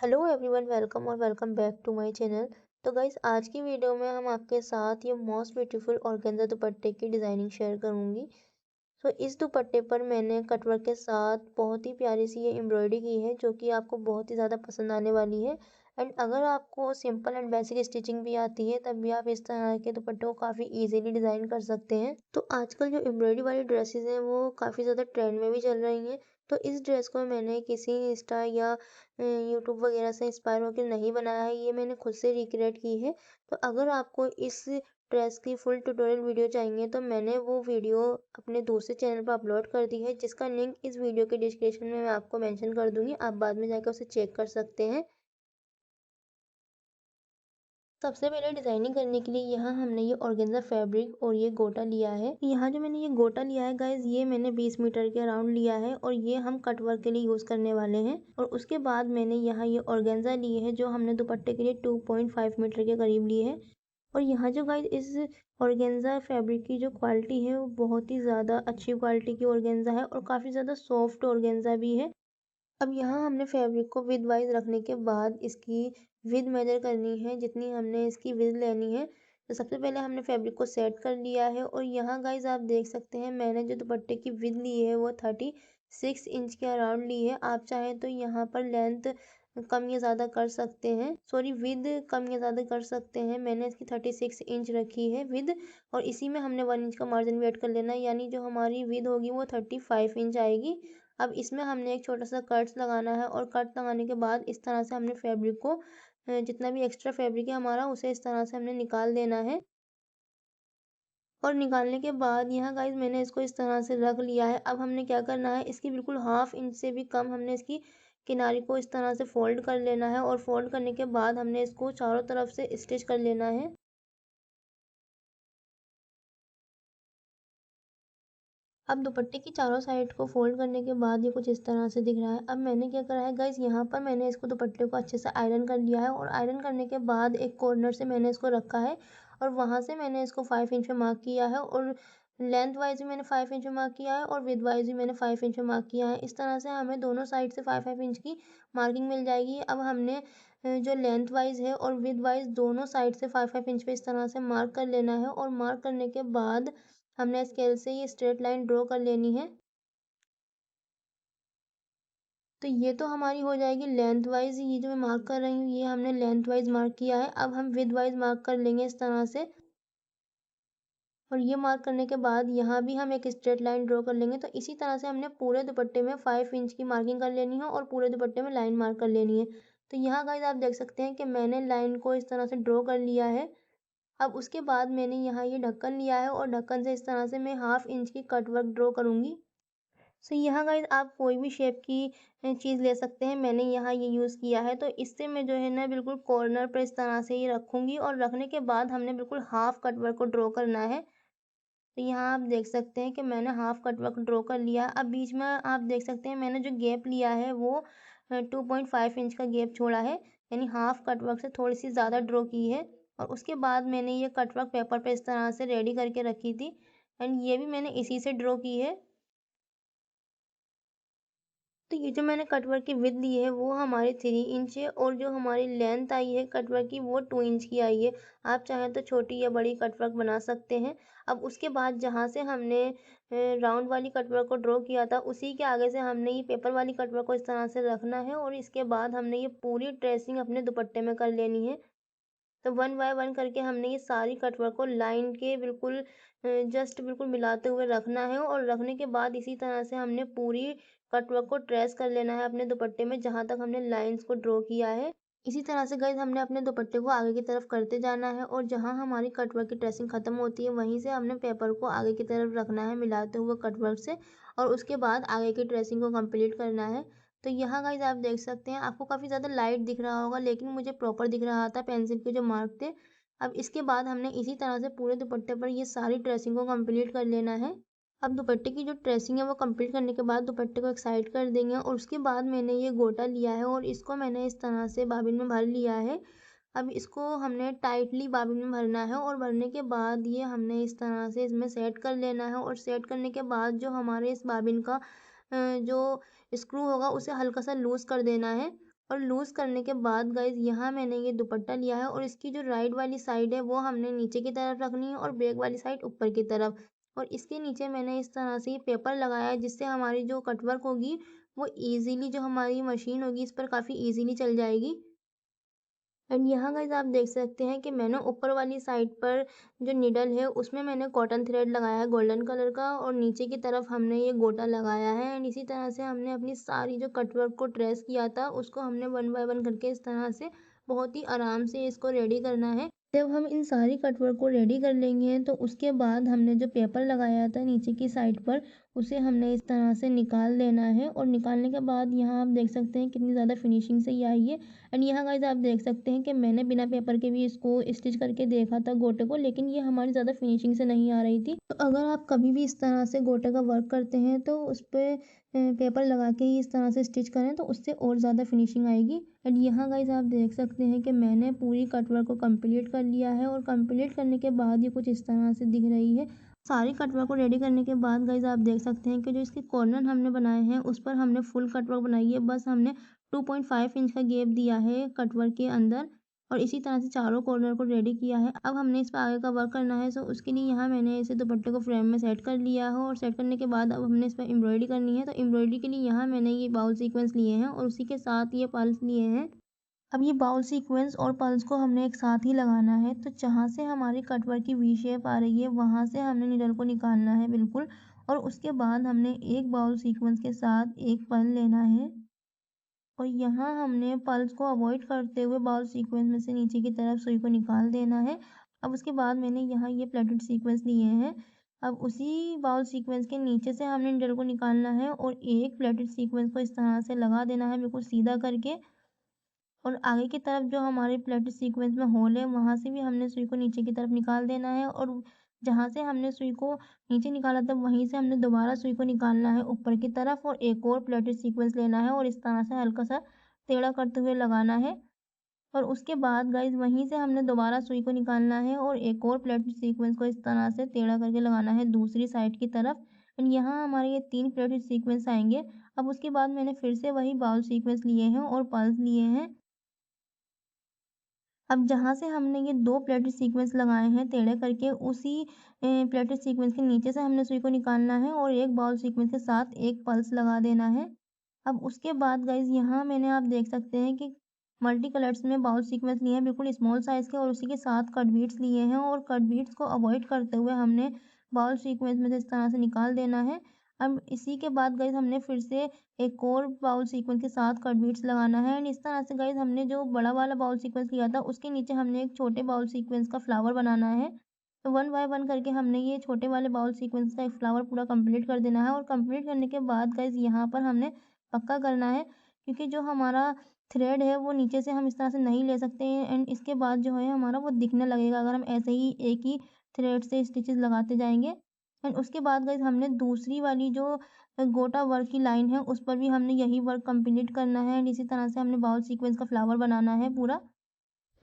Hello everyone, welcome और welcome back to my channel. तो guys, आज की वीडियो में हम आपके साथ ये मोस्ट ब्यूटीफुल ऑर्गेन्जा दुपट्टे की डिज़ाइनिंग शेयर करूंगी। तो इस दुपट्टे पर मैंने कटवर्क के साथ बहुत ही प्यारी सी ये एम्ब्रॉयडरी की है, जो कि आपको बहुत ही ज़्यादा पसंद आने वाली है। एंड अगर आपको सिंपल एंड बेसिक स्टिचिंग भी आती है, तब भी आप इस तरह के दुपट्टे को काफ़ी इजीली डिज़ाइन कर सकते हैं। तो आजकल जो एम्ब्रॉयडरी वाली ड्रेसेस हैं, वो काफ़ी ज़्यादा ट्रेंड में भी चल रही हैं। तो इस ड्रेस को मैंने किसी इंस्टा या यूट्यूब वगैरह से इंस्पायर होकर नहीं बनाया है, ये मैंने खुद से रिक्रिएट की है। तो अगर आपको इस ड्रेस की फुल ट्यूटोरियल वीडियो चाहिए, तो मैंने वो वीडियो अपने दूसरे चैनल पर अपलोड कर दी है, जिसका लिंक इस वीडियो के डिस्क्रिप्शन में मैं आपको मेंशन कर दूंगी। आप बाद में जाकर उसे चेक कर सकते हैं। सबसे पहले डिजाइनिंग करने के लिए यहाँ हमने ये ऑर्गेन्जा फैब्रिक और ये गोटा लिया है। यहाँ जो मैंने ये गोटा लिया है गाइज, ये मैंने 20 मीटर के अराउंड लिया है और ये हम कट वर्क के लिए यूज करने वाले हैं। और उसके बाद मैंने यहाँ ये ऑर्गेन्जा लिए है, जो हमने दुपट्टे के लिए 2.5 मीटर के करीब लिए है। और यहाँ जो गाइज इस ऑर्गेन्जा फैब्रिक की जो क्वालिटी है, वो बहुत ही ज़्यादा अच्छी क्वालिटी की ऑर्गेन्जा है और काफ़ी ज़्यादा सॉफ्ट ऑर्गेन्जा भी है। अब यहाँ हमने फैब्रिक को विद वाइज रखने के बाद इसकी विद मेजर करनी है, जितनी हमने इसकी विद लेनी है। तो सबसे पहले हमने फैब्रिक को सेट कर लिया है और यहाँ गाइज आप देख सकते हैं, मैंने जो दुपट्टे की विद ली है वो 36 इंच के अराउंड ली है। आप चाहें तो यहाँ पर लेंथ कम या ज़्यादा कर सकते हैं, सॉरी विद कम या ज़्यादा कर सकते हैं। मैंने इसकी 36 इंच रखी है विद, और इसी में हमने 1 इंच का मार्जिन भी ऐड कर लेना है, यानी जो हमारी विद होगी वो 35 इंच आएगी। अब इसमें हमने एक छोटा सा कट्स लगाना है और कट लगाने के बाद इस तरह से हमने फैब्रिक को जितना भी एक्स्ट्रा फैब्रिक है हमारा, उसे इस तरह से हमने निकाल देना है। और निकालने के बाद यहाँ गाइज मैंने इसको इस तरह से रख लिया है। अब हमने क्या करना है, इसकी बिल्कुल 1/2 इंच से भी कम हमने इसकी किनारे को इस तरह से फोल्ड कर लेना है और फोल्ड करने के बाद हमने इसको चारों तरफ से स्टिच कर लेना है। अब दुपट्टे की चारों साइड को फोल्ड करने के बाद ये कुछ इस तरह से दिख रहा है। अब मैंने क्या करा है गाइज, यहाँ पर मैंने इसको दुपट्टे को अच्छे से आयरन कर लिया है और आयरन करने के बाद एक कॉर्नर से मैंने इसको रखा है और वहाँ से मैंने इसको 5 इंच में मार्क किया है। और लेंथ वाइज भी मैंने 5 इंच में मार्क किया है और विद वाइज भी मैंने 5 इंच में मार्क किया है। इस तरह से हमें दोनों साइड से 5-5 इंच की मार्किंग मिल जाएगी। अब हमने जो लेंथ वाइज है और विद वाइज दोनों साइड से 5-5 इंच पे इस तरह से मार्क कर लेना है। और मार्क करने के बाद हमने स्केल से ये स्ट्रेट लाइन ड्रॉ कर लेनी है। तो ये तो हमारी हो जाएगी लेंथ वाइज, ये जो मैं मार्क कर रही हूँ ये हमने लेंथ वाइज मार्क किया है। अब हम विद वाइज मार्क कर लेंगे इस तरह से। और ये मार्क करने के बाद यहाँ भी हम एक स्ट्रेट लाइन ड्रॉ कर लेंगे। तो इसी तरह से हमने पूरे दुपट्टे में 5 इंच की मार्किंग कर लेनी है और पूरे दुपट्टे में लाइन मार्क कर लेनी है। तो यहाँ गाइस आप देख सकते हैं कि मैंने लाइन को इस तरह से ड्रॉ कर लिया है। अब उसके बाद मैंने यहाँ ये ढक्कन लिया है और ढक्कन से इस तरह से मैं 1/2 इंच की कट वर्क ड्रॉ करूँगी। सो यहाँ गाइस आप कोई भी शेप की चीज़ ले सकते हैं। मैंने यहाँ ये यूज़ किया है, तो इससे मैं जो है ना बिल्कुल कॉर्नर पर इस तरह से ही रखूँगी और रखने के बाद हमने बिल्कुल हाफ कट वर्क को ड्रॉ करना है। तो यहाँ आप देख सकते हैं कि मैंने हाफ कट वर्क ड्रॉ कर लिया। अब बीच में आप देख सकते हैं मैंने जो गैप लिया है वो 2.5 इंच का गैप छोड़ा है, यानी हाफ कट वर्क से थोड़ी सी ज़्यादा ड्रॉ की है। और उसके बाद मैंने ये कट वर्क पेपर पे इस तरह से रेडी करके रखी थी एंड ये भी मैंने इसी से ड्रॉ की है। तो ये जो मैंने कटवर्क की विड्थ ली है वो हमारी 3 इंच है और जो हमारी लेंथ आई है कटवर्क की वो 2 इंच की आई है। आप चाहें तो छोटी या बड़ी कटवर्क बना सकते हैं। अब उसके बाद जहाँ से हमने राउंड वाली कटवर्क को ड्रॉ किया था, उसी के आगे से हमने ये पेपर वाली कटवर्क को इस तरह से रखना है और इसके बाद हमने ये पूरी ट्रेसिंग अपने दुपट्टे में कर लेनी है। तो वन बाय वन करके हमने ये सारी कटवर्क को लाइन के बिल्कुल जस्ट बिल्कुल मिलाते हुए रखना है और रखने के बाद इसी तरह से हमने पूरी कटवर्क को ट्रेस कर लेना है अपने दुपट्टे में, जहाँ तक हमने लाइंस को ड्रॉ किया है। इसी तरह से गाइस हमने अपने दुपट्टे को आगे की तरफ करते जाना है और जहाँ हमारी कटवर्क की ट्रेसिंग खत्म होती है वहीं से हमने पेपर को आगे की तरफ रखना है मिलाते हुए कटवर्क से, और उसके बाद आगे की ट्रेसिंग को कंप्लीट करना है। तो यहाँ गाइस आप देख सकते हैं, आपको काफ़ी ज़्यादा लाइट दिख रहा होगा लेकिन मुझे प्रॉपर दिख रहा था पेंसिल के जो मार्क थे। अब इसके बाद हमने इसी तरह से पूरे दुपट्टे पर ये सारी ट्रेसिंग को कंप्लीट कर लेना है। अब दुपट्टे की जो ट्रेसिंग है वो कंप्लीट करने के बाद दुपट्टे को एक साइड कर देंगे और उसके बाद मैंने ये गोटा लिया है और इसको मैंने इस तरह से बाबिन में भर लिया है। अब इसको हमने टाइटली बाबिन में भरना है और भरने के बाद ये हमने इस तरह से इसमें सेट कर लेना है और सेट करने के बाद जो हमारे इस बाबिन का जो स्क्रू होगा उसे हल्का सा लूज़ कर देना है। और लूज़ करने के बाद गाइज़ यहाँ मैंने ये दुपट्टा लिया है और इसकी जो राइट वाली साइड है वो हमने नीचे की तरफ रखनी है और बैक वाली साइड ऊपर की तरफ। और इसके नीचे मैंने इस तरह से ये पेपर लगाया है जिससे हमारी जो कटवर्क होगी वो ईज़िली जो हमारी मशीन होगी इस पर काफ़ी ईज़िली चल जाएगी। एंड यहाँ गाइज़ आप देख सकते हैं कि मैंने ऊपर वाली साइड पर जो निडल है उसमें मैंने कॉटन थ्रेड लगाया है गोल्डन कलर का और नीचे की तरफ हमने ये गोटा लगाया है। एंड इसी तरह से हमने अपनी सारी जो कटवर्क को ट्रेस किया था उसको हमने वन बाय वन करके इस तरह से बहुत ही आराम से इसको रेडी करना है। जब हम इन सारी कटवर्क को रेडी कर लेंगे तो उसके बाद हमने जो पेपर लगाया था नीचे की साइड पर उसे हमने इस तरह से निकाल लेना है। और निकालने के बाद यहाँ आप देख सकते हैं कितनी ज़्यादा फिनिशिंग से ये आई है। एंड यहाँ गाइज़ आप देख सकते हैं कि मैंने बिना पेपर के भी इसको स्टिच करके देखा था गोटे को, लेकिन ये हमारी ज़्यादा फिनिशिंग से नहीं आ रही थी। तो अगर आप कभी भी इस तरह से गोटे का वर्क करते हैं तो उस पे पेपर लगा के ही इस तरह से स्टिच करें तो उससे और ज़्यादा फिनिशिंग आएगी। एंड यहाँ गाइज़ आप देख सकते हैं कि मैंने पूरी कटवर्क को कंप्लीट कर लिया है और कंप्लीट करने के बाद ये कुछ इस तरह से दिख रही है। सारी कटवर्क को रेडी करने के बाद गाइज़ आप देख सकते हैं कि जो इसके कॉर्नर हमने बनाए हैं उस पर हमने फुल कटवर्क बनाई है। बस हमने 2.5 इंच का गैप दिया है कटवर्क के अंदर और इसी तरह से चारों कॉर्नर को रेडी किया है। अब हमने इस पर आगे का वर्क करना है, सो उसके लिए यहाँ मैंने इसे दुपट्टे को फ्रेम में सेट कर लिया है और सेट करने के बाद अब हमने इस पर एम्ब्रॉयडरी करनी है। तो एम्ब्रॉयडरी के लिए यहाँ मैंने ये बाउल सीक्वेंस लिए हैं और उसी के साथ ये पल्स लिए हैं। अब ये बाउल सीक्वेंस और पल्स को हमने एक साथ ही लगाना है। तो जहाँ से हमारी कटवर्क की वी शेप आ रही है वहाँ से हमने निडल को निकालना है बिल्कुल। और उसके बाद हमने एक बाउल सीक्वेंस के साथ एक पल लेना है और यहाँ हमने पल्स को अवॉइड करते हुए बाउल सीक्वेंस में से नीचे की तरफ सुई को निकाल देना है। अब उसके बाद मैंने यहाँ ये प्लेटेड सीक्वेंस लिए हैं। अब उसी बाउल सीक्वेंस के नीचे से हमने निडल को निकालना है और एक प्लेटेड सीक्वेंस को इस तरह से लगा देना है बिल्कुल सीधा करके। और आगे की तरफ जो हमारे प्लेटेड सीक्वेंस में होल है वहाँ से भी हमने सुई को नीचे की तरफ निकाल देना है और जहाँ से हमने सुई को नीचे निकाला था वहीं से हमने दोबारा सुई को निकालना है ऊपर की तरफ और एक और प्लेटेड सीक्वेंस लेना है और इस तरह से हल्का सा टेढ़ा करते हुए लगाना है। और उसके बाद गाइज वहीं से हमने दोबारा सुई को निकालना है और एक और प्लेटेड सीक्वेंस को इस तरह से टेढ़ा करके लगाना है दूसरी साइड की तरफ। एंड यहाँ हमारे ये 3 प्लेटेड सीक्वेंस आएंगे। अब उसके बाद मैंने फिर से वही बाउल सीक्वेंस लिए हैं और पल्स लिए हैं। अब जहाँ से हमने ये 2 प्लेटेड सीक्वेंस लगाए हैं टेढ़े करके उसी प्लेटेड सीक्वेंस के नीचे से हमने सुई को निकालना है और एक बाउल सीक्वेंस के साथ एक पल्स लगा देना है। अब उसके बाद गाइज़ यहाँ मैंने आप देख सकते हैं कि मल्टी कलर्स में बाउल सीक्वेंस लिए हैं बिल्कुल स्मॉल साइज़ के और उसी के साथ कट बीट्स लिए हैं और कट बीट्स को अवॉइड करते हुए हमने बाउल सीक्वेंस में से इस तरह से निकाल देना है। अब इसी के बाद गाइज़ हमने फिर से एक और बाउल सीक्वेंस के साथ कट बीट्स लगाना है एंड इस तरह से गाइज़ हमने जो बड़ा वाला बाउल सीक्वेंस लिया था उसके नीचे हमने एक छोटे बाउल सीक्वेंस का फ्लावर बनाना है। तो वन बाय वन करके हमने ये छोटे वाले बाउल सीक्वेंस का एक फ्लावर पूरा कंप्लीट कर देना है और कंप्लीट करने के बाद गाइज़ यहाँ पर हमने पक्का करना है क्योंकि जो हमारा थ्रेड है वो नीचे से हम इस तरह से नहीं ले सकते हैं एंड इसके बाद जो है हमारा वो दिखने लगेगा अगर हम ऐसे ही एक ही थ्रेड से स्टिचेस लगाते जाएंगे। एंड उसके बाद गाइज हमने दूसरी वाली जो गोटा वर्क की लाइन है उस पर भी हमने यही वर्क कंप्लीट करना है एंड इसी तरह से हमने बाउल सीक्वेंस का फ्लावर बनाना है पूरा।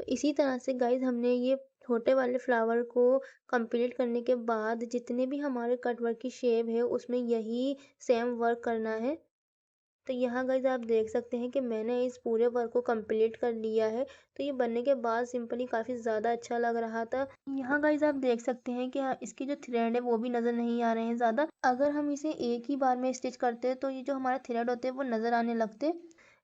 तो इसी तरह से गाइज हमने ये छोटे वाले फ्लावर को कंप्लीट करने के बाद जितने भी हमारे कट वर्क की शेप है उसमें यही सेम वर्क करना है। तो यहाँ गाइज आप देख सकते हैं कि मैंने इस पूरे वर्क को कंप्लीट कर लिया है। तो ये बनने के बाद सिंपली काफ़ी ज़्यादा अच्छा लग रहा था। यहाँ गाइज आप देख सकते हैं कि इसके जो थ्रेड है वो भी नज़र नहीं आ रहे हैं ज़्यादा। अगर हम इसे एक ही बार में स्टिच करते तो ये जो हमारा थ्रेड होते हैं वो नज़र आने लगते।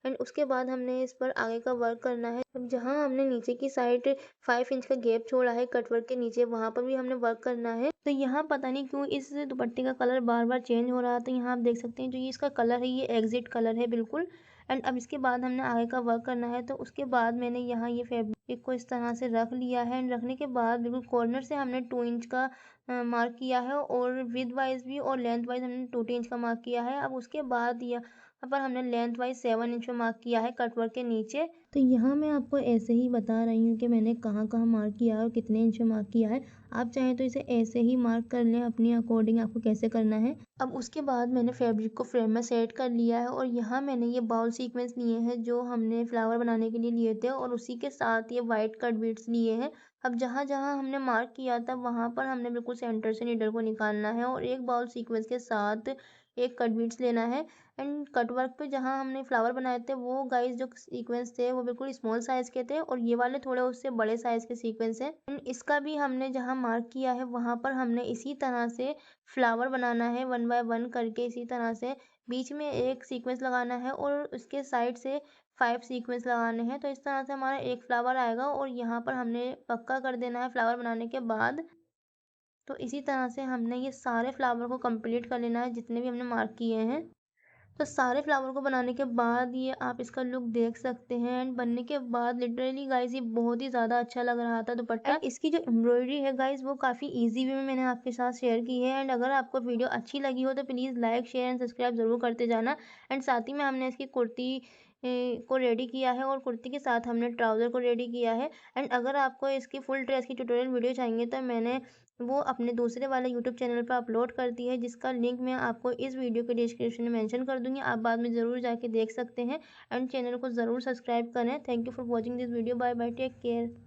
एंड उसके बाद हमने इस पर आगे का वर्क करना है। अब जहाँ हमने नीचे की साइड 5 इंच का गैप छोड़ा है कटवर्क के नीचे वहाँ पर भी हमने वर्क करना है। तो यहाँ पता नहीं क्यों इस दुपट्टे का कलर बार बार चेंज हो रहा था। यहाँ आप देख सकते हैं जो ये इसका कलर है ये एग्जिट कलर है बिल्कुल। एंड अब इसके बाद हमने आगे का वर्क करना है। तो उसके बाद मैंने यहाँ ये फैब्रिक को इस तरह से रख लिया है एंड रखने के बाद बिल्कुल कॉर्नर से हमने 2 इंच का मार्क किया है और विद वाइज भी और लेंथ वाइज हमने 2 इंच का मार्क किया है। अब उसके बाद यहाँ पर हमने लेंथ वाइज 7 इंच में मार्क किया है कटवर्क के नीचे। तो यहाँ मैं आपको ऐसे ही बता रही हूँ कि मैंने कहाँ कहाँ मार्क किया है और कितने इंच में मार्क किया है। आप चाहें तो इसे ऐसे ही मार्क कर लें अपनी अकॉर्डिंग आपको कैसे करना है। अब उसके बाद मैंने फैब्रिक को फ्रेम में सेट कर लिया है और यहाँ मैंने ये बाउल सीक्वेंस लिए हैं जो हमने फ्लावर बनाने के लिए लिए थे और उसी के साथ ये वाइट कट बीट्स लिए हैं। अब जहाँ जहाँ हमने मार्क किया था वहाँ पर हमने बिल्कुल सेंटर से नीडल को निकालना है और एक बाउल सीक्वेंस के साथ एक कट बीट्स लेना है। एंड कट वर्क पे जहाँ हमने फ्लावर बनाए थे वो गाइस जो सीक्वेंस थे वो बिल्कुल स्मॉल साइज के थे, और ये वाले थोड़े उससे बड़े साइज के सीक्वेंस हैं। एंड इसका भी हमने जहाँ मार्क किया है वहाँ पर हमने इसी तरह से फ्लावर बनाना है, 1 बाय 1 करके इसी तरह से बीच में एक सीक्वेंस लगाना है और उसके साइड से 5 सीक्वेंस लगाने हैं। तो इस तरह से हमारा एक फ्लावर आएगा, और यहाँ पर हमने पक्का कर देना है फ्लावर बनाने के बाद। तो इसी तरह से हमने ये सारे फ्लावर को कंप्लीट कर लेना है जितने भी हमने मार्क किए हैं। तो सारे फ्लावर को बनाने के बाद ये आप इसका लुक देख सकते हैं, एंड बनने के बाद लिटरली गाइस ये बहुत ही ज़्यादा अच्छा लग रहा था दुपट्टा। एंड इसकी जो एम्ब्रॉयडरी है गाइस वो काफ़ी इजी वे में मैंने आपके साथ शेयर की है। एंड अगर आपको वीडियो अच्छी लगी हो तो please like share and subscribe ज़रूर करते जाना। एंड साथ ही में हमने इसकी कुर्ती को रेडी किया है, और कुर्ती के साथ हमने ट्राउज़र को रेडी किया है। एंड अगर आपको इसकी फुल ड्रेस की ट्यूटोरियल वीडियो चाहिए तो मैंने वो अपने दूसरे वाले यूट्यूब चैनल पर अपलोड कर दी है, जिसका लिंक मैं आपको इस वीडियो के डिस्क्रिप्शन में मेंशन कर दूंगी। आप बाद में ज़रूर जाके देख सकते हैं। एंड चैनल को ज़रूर सब्सक्राइब करें। Thank you for watching this video. Bye bye, take care.